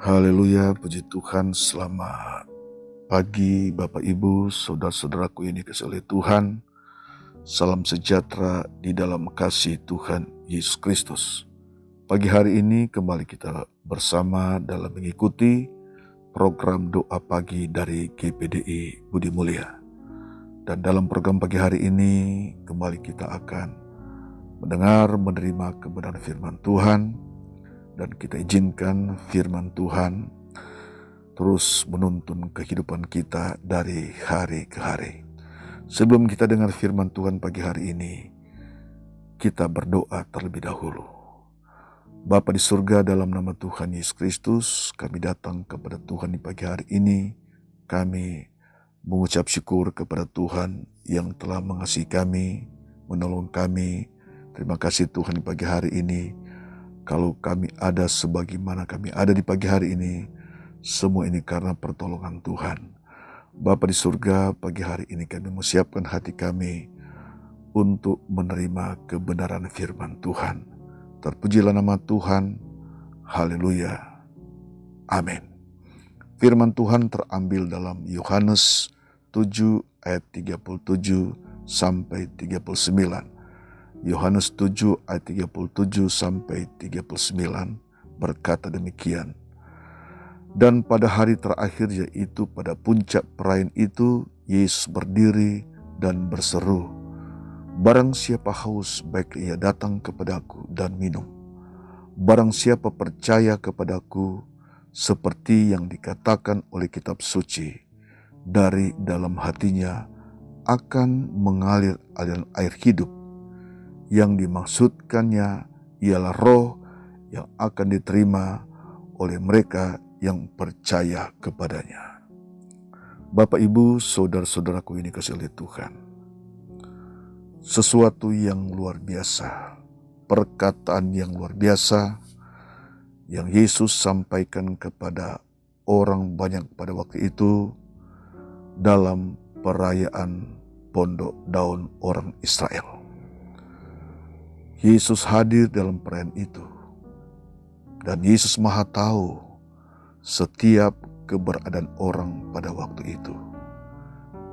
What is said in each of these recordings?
Haleluya, puji Tuhan. Selamat pagi Bapak Ibu, saudara-saudaraku ini kasih Tuhan. Salam sejahtera di dalam kasih Tuhan Yesus Kristus. Pagi hari ini kembali kita bersama dalam mengikuti program doa pagi dari GPDI Budi Mulia. Dan dalam program pagi hari ini kembali kita akan menerima kebenaran firman Tuhan. Dan kita izinkan firman Tuhan terus menuntun kehidupan kita dari hari ke hari. Sebelum kita dengar firman Tuhan pagi hari ini, kita berdoa terlebih dahulu. Bapa di surga, dalam nama Tuhan Yesus Kristus, kami datang kepada Tuhan di pagi hari ini. Kami mengucap syukur kepada Tuhan yang telah mengasihi kami, menolong kami. Terima kasih Tuhan di pagi hari ini. Kalau kami ada sebagaimana kami ada di pagi hari ini, semua ini karena pertolongan Tuhan. Bapa di surga, pagi hari ini kami menyiapkan hati kami untuk menerima kebenaran firman Tuhan. Terpujilah nama Tuhan. Haleluya. Amin. Firman Tuhan terambil dalam Yohanes 7 ayat 37 sampai 39. Yohanes 7 ayat 37 sampai 39 berkata demikian. Dan pada hari terakhir, yaitu pada puncak perayaan itu, Yesus berdiri dan berseru, "Barang siapa haus, baiklah ia datang kepadaku dan minum. Barang siapa percaya kepadaku, seperti yang dikatakan oleh kitab suci, dari dalam hatinya akan mengalir aliran air hidup." Yang dimaksudkannya ialah roh yang akan diterima oleh mereka yang percaya kepadanya. Bapak, Ibu, saudara-saudaraku ini kasih oleh Tuhan. Sesuatu yang luar biasa, perkataan yang luar biasa yang Yesus sampaikan kepada orang banyak pada waktu itu dalam perayaan Pondok Daun orang Israel. Yesus hadir dalam perayaan itu. Dan Yesus Maha tahu setiap keberadaan orang pada waktu itu.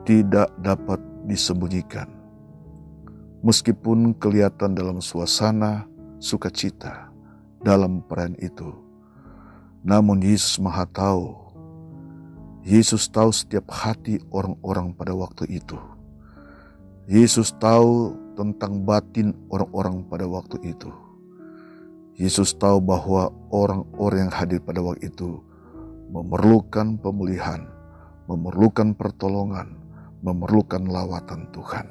Tidak dapat disembunyikan. Meskipun kelihatan dalam suasana sukacita dalam perayaan itu. Namun Yesus Maha tahu. Yesus tahu setiap hati orang-orang pada waktu itu. Yesus tahu tentang batin orang-orang pada waktu itu. Yesus tahu bahwa orang-orang yang hadir pada waktu itu memerlukan pemulihan, memerlukan pertolongan, memerlukan lawatan Tuhan.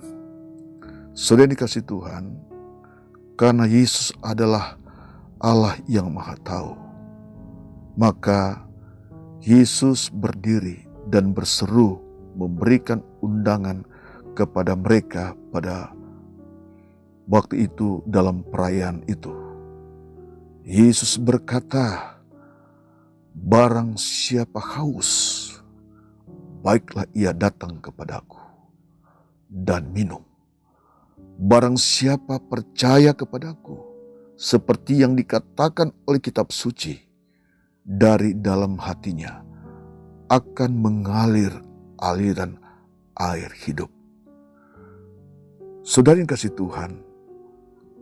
Saudara dikasih Tuhan, karena Yesus adalah Allah yang Maha Tahu, maka Yesus berdiri dan berseru memberikan undangan kepada mereka pada waktu itu dalam perayaan itu. Yesus berkata, "Barang siapa haus, baiklah ia datang kepadaku dan minum. Barang siapa percaya kepadaku, seperti yang dikatakan oleh kitab suci, dari dalam hatinya akan mengalir aliran air hidup." Saudara yang kasih Tuhan,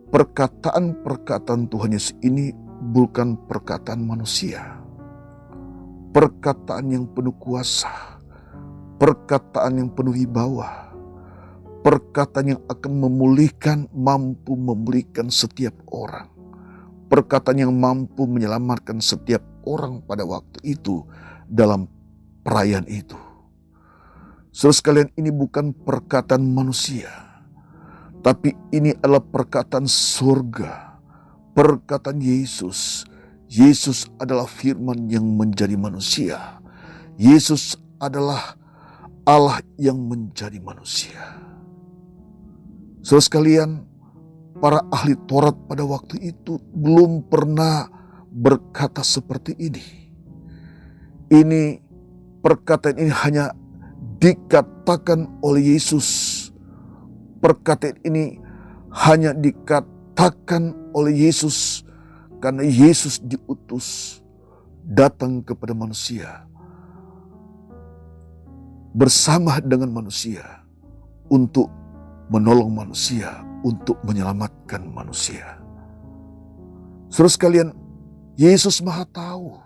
perkataan-perkataan Tuhan Yesus ini bukan perkataan manusia. Perkataan yang penuh kuasa, perkataan yang penuh wibawa, perkataan yang akan memulihkan, mampu memulihkan setiap orang. Perkataan yang mampu menyelamatkan setiap orang pada waktu itu dalam perayaan itu. Saudara sekalian, ini bukan perkataan manusia. Tapi ini adalah perkataan surga, perkataan Yesus. Yesus adalah firman yang menjadi manusia. Yesus adalah Allah yang menjadi manusia. Saudara sekalian, para ahli Taurat pada waktu itu belum pernah berkata seperti ini. Ini perkataan ini hanya dikatakan oleh Yesus. Perkataan ini hanya dikatakan oleh Yesus karena Yesus diutus datang kepada manusia, bersama dengan manusia, untuk menolong manusia, untuk menyelamatkan manusia. Saudara sekalian, Yesus Maha tahu.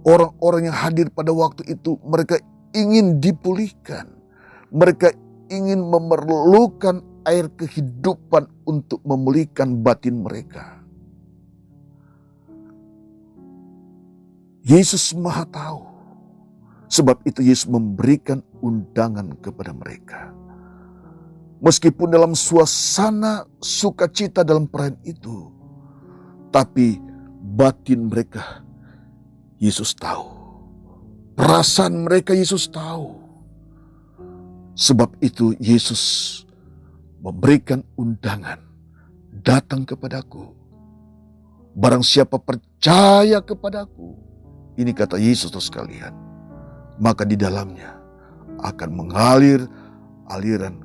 Orang-orang yang hadir pada waktu itu, mereka ingin dipulihkan. Mereka ingin memerlukan air kehidupan untuk memulihkan batin mereka. Yesus Maha tahu. Sebab itu Yesus memberikan undangan kepada mereka. Meskipun dalam suasana sukacita dalam perayaan itu, tapi batin mereka Yesus tahu. Perasaan mereka Yesus tahu. Sebab itu Yesus memberikan undangan. Datang kepadaku. Barang siapa percaya kepadaku. Ini kata Yesus sekalian. Maka di dalamnya akan mengalir aliran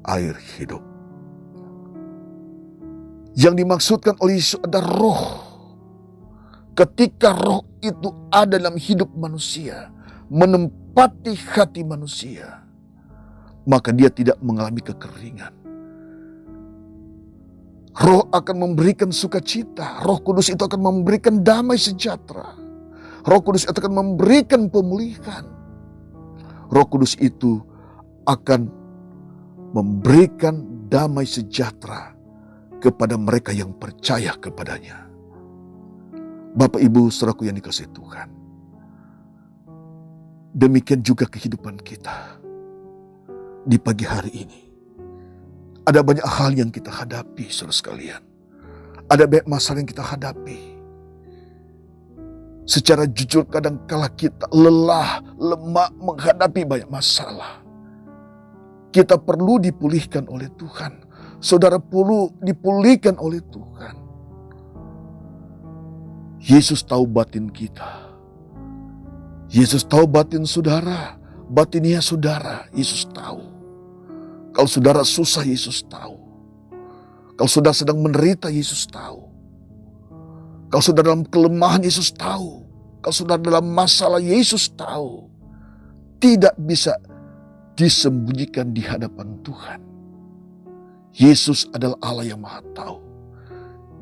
air hidup. Yang dimaksudkan oleh Yesus adalah roh. Ketika roh itu ada dalam hidup manusia, menempati hati manusia, maka dia tidak mengalami kekeringan. Roh akan memberikan sukacita. Roh Kudus itu akan memberikan damai sejahtera. Roh Kudus itu akan memberikan pemulihan. Roh Kudus itu akan memberikan damai sejahtera kepada mereka yang percaya kepadanya. Bapak Ibu saudaraku yang dikasihi Tuhan. Demikian juga kehidupan kita di pagi hari ini. Ada banyak hal yang kita hadapi saudara sekalian. Ada banyak masalah yang kita hadapi. Secara jujur kadang-kala kita lelah, lemah menghadapi banyak masalah. Kita perlu dipulihkan oleh Tuhan. Saudara perlu dipulihkan oleh Tuhan. Yesus tahu batin kita. Yesus tahu batin saudara. Batinnya saudara, Yesus tahu. Kalau saudara susah, Yesus tahu. Kalau saudara sedang menderita, Yesus tahu. Kalau saudara dalam kelemahan, Yesus tahu. Kalau saudara dalam masalah, Yesus tahu. Tidak bisa disembunyikan di hadapan Tuhan. Yesus adalah Allah yang Maha tahu.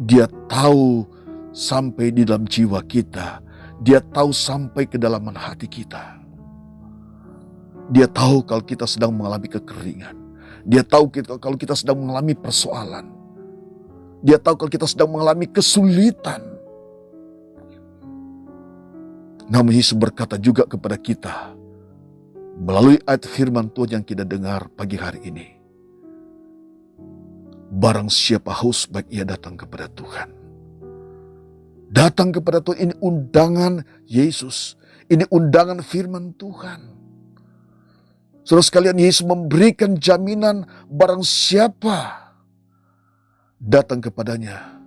Dia tahu sampai di dalam jiwa kita. Dia tahu sampai kedalaman hati kita. Dia tahu kalau kita sedang mengalami kekeringan. Dia tahu kalau kita sedang mengalami persoalan. Dia tahu kalau kita sedang mengalami kesulitan. Namun Yesus berkata juga kepada kita melalui ayat firman Tuhan yang kita dengar pagi hari ini. Barang siapa haus, baik ia datang kepada Tuhan. Datang kepada Tuhan, ini undangan Yesus. Ini undangan firman Tuhan. Saudara sekalian, Yesus memberikan jaminan barang siapa datang kepadanya,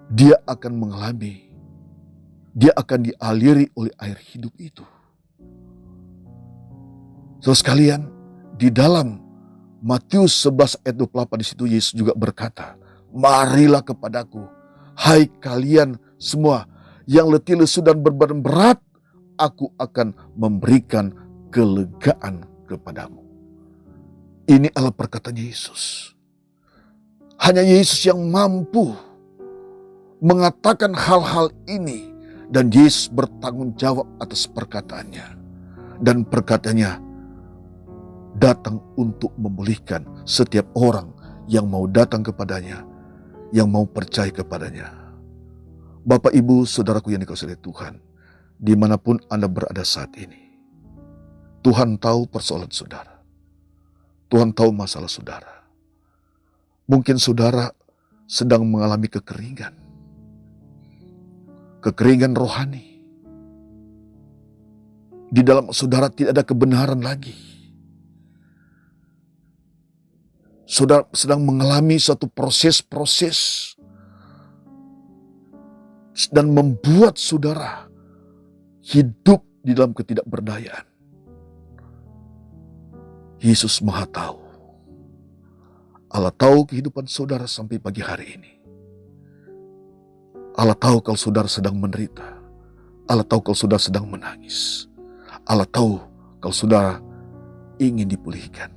dia akan mengalami, dia akan dialiri oleh air hidup itu. Saudara sekalian, di dalam Matius 11 ayat 28 di situ Yesus juga berkata, marilah kepadaku, hai kalian semua yang letih lesu dan berbeban berat, aku akan memberikan kelegaan kepadamu. Ini adalah perkataan Yesus. Hanya Yesus yang mampu mengatakan hal-hal ini. Dan Yesus bertanggung jawab atas perkataannya. Dan perkataannya datang untuk memulihkan setiap orang yang mau datang kepadanya, yang mau percaya kepadanya. Bapak, Ibu, saudaraku yang dikasihi Tuhan, dimanapun Anda berada saat ini, Tuhan tahu persoalan saudara. Tuhan tahu masalah saudara. Mungkin saudara sedang mengalami kekeringan. Kekeringan rohani. Di dalam saudara tidak ada kebenaran lagi. Saudara sedang mengalami satu proses-proses dan membuat saudara hidup di dalam ketidakberdayaan. Yesus Maha tahu. Allah tahu kehidupan saudara sampai pagi hari ini. Allah tahu kalau saudara sedang menderita. Allah tahu kalau saudara sedang menangis. Allah tahu kalau saudara ingin dipulihkan.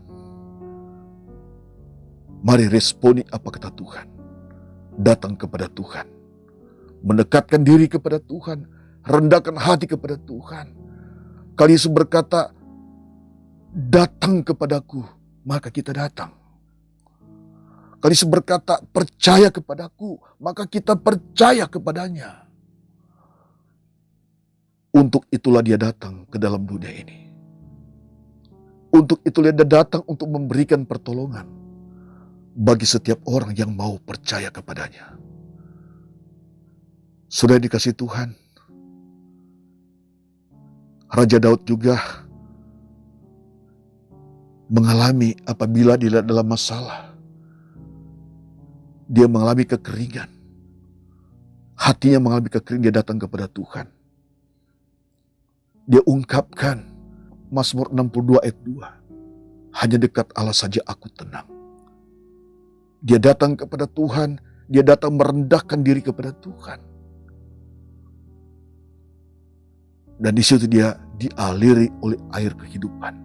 Mari responi apa kata Tuhan. Datang kepada Tuhan. Mendekatkan diri kepada Tuhan. Rendahkan hati kepada Tuhan. Kalau Yesus berkata, datang kepadaku, maka kita datang. Kalau Yesus berkata, percaya kepadaku, maka kita percaya kepadanya. Untuk itulah dia datang ke dalam dunia ini. Untuk itulah dia datang untuk memberikan pertolongan bagi setiap orang yang mau percaya kepadanya. Sudah dikasih Tuhan. Raja Daud juga mengalami apabila dia dalam masalah. Dia mengalami kekeringan. Hatinya mengalami kekeringan, dia datang kepada Tuhan. Dia ungkapkan Mazmur 62 ayat 2. Hanya dekat Allah saja aku tenang. Dia datang kepada Tuhan, dia datang merendahkan diri kepada Tuhan. Dan di situ dia dialiri oleh air kehidupan.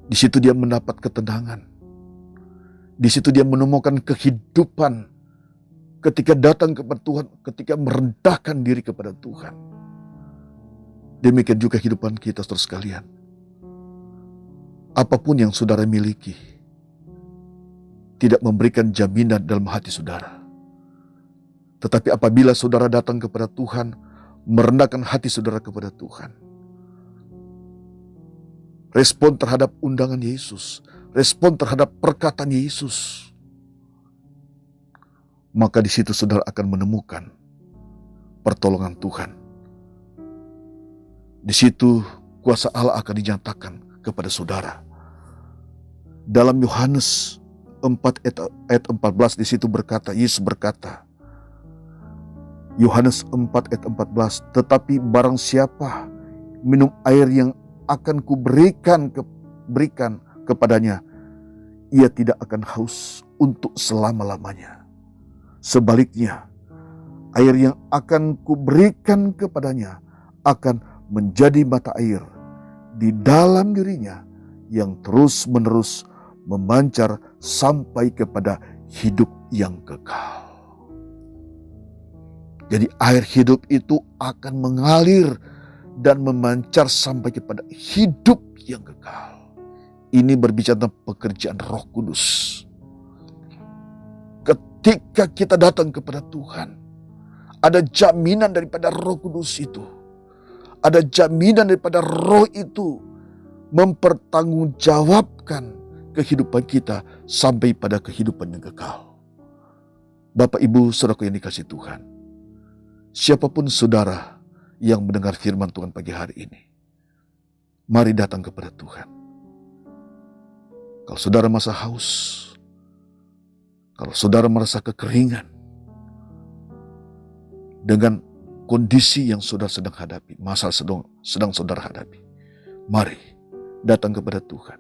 Di situ dia mendapat ketenangan. Di situ dia menemukan kehidupan ketika datang kepada Tuhan, ketika merendahkan diri kepada Tuhan. Demikian juga kehidupan kita saudara sekalian. Apapun yang saudara miliki tidak memberikan jaminan dalam hati saudara. Tetapi apabila saudara datang kepada Tuhan, merendahkan hati saudara kepada Tuhan, respon terhadap undangan Yesus, respon terhadap perkataan Yesus, maka di situ saudara akan menemukan pertolongan Tuhan. Di situ kuasa Allah akan dinyatakan kepada saudara. Dalam Yohanes 4 ayat 14 di situ berkata, Yesus berkata, Yohanes 4 ayat 14, tetapi barang siapa minum air yang akan kuberikan kepadanya, ia tidak akan haus untuk selama-lamanya. Sebaliknya, air yang akan kuberikan kepadanya akan menjadi mata air di dalam dirinya yang terus-menerus memancar sampai kepada hidup yang kekal. Jadi air hidup itu akan mengalir dan memancar sampai kepada hidup yang kekal. Ini berbicara tentang pekerjaan Roh Kudus. Ketika kita datang kepada Tuhan, ada jaminan daripada Roh Kudus itu. Ada jaminan daripada Roh itu mempertanggungjawabkan kehidupan kita sampai pada kehidupan yang kekal. Bapak, Ibu, saudaraku yang dikasihi Tuhan, siapapun saudara yang mendengar firman Tuhan pagi hari ini, mari datang kepada Tuhan. Kalau saudara merasa haus, kalau saudara merasa kekeringan, dengan kondisi yang saudara sedang hadapi, masalah sedang saudara hadapi, mari datang kepada Tuhan.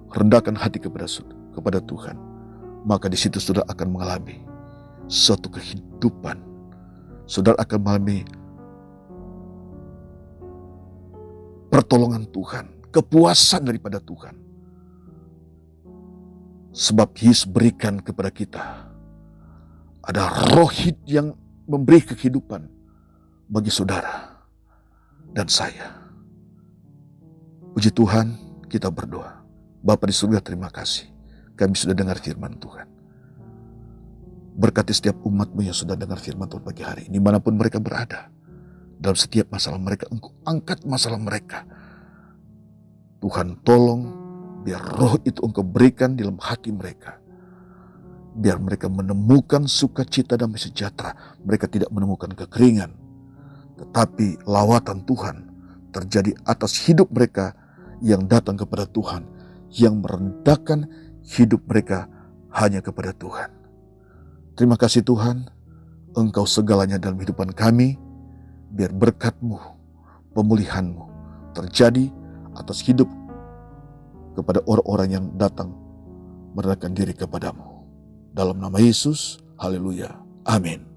Rendahkan hati kepada Tuhan. Maka di situ saudara akan mengalami suatu kehidupan. Saudara akan mengalami pertolongan Tuhan, kepuasan daripada Tuhan. Sebab Yesus berikan kepada kita ada roh yang memberi kehidupan bagi saudara dan saya. Puji Tuhan, kita berdoa. Bapa di surga, terima kasih. Kami sudah dengar firman Tuhan. Berkati setiap umat-Mu yang sudah dengar firman Tuhan pagi hari ini, dimanapun mereka berada. Dalam setiap masalah mereka, Engkau angkat masalah mereka. Tuhan tolong, biar roh itu Engkau berikan di dalam hati mereka. Biar mereka menemukan sukacita damai sejahtera. Mereka tidak menemukan kekeringan. Tetapi lawatan Tuhan terjadi atas hidup mereka yang datang kepada Tuhan. Yang merendahkan hidup mereka hanya kepada Tuhan. Terima kasih Tuhan, Engkau segalanya dalam kehidupan kami. Biar berkat-Mu, pemulihan-Mu terjadi atas hidup kepada orang-orang yang datang merendahkan diri kepadamu. Dalam nama Yesus, haleluya, amin.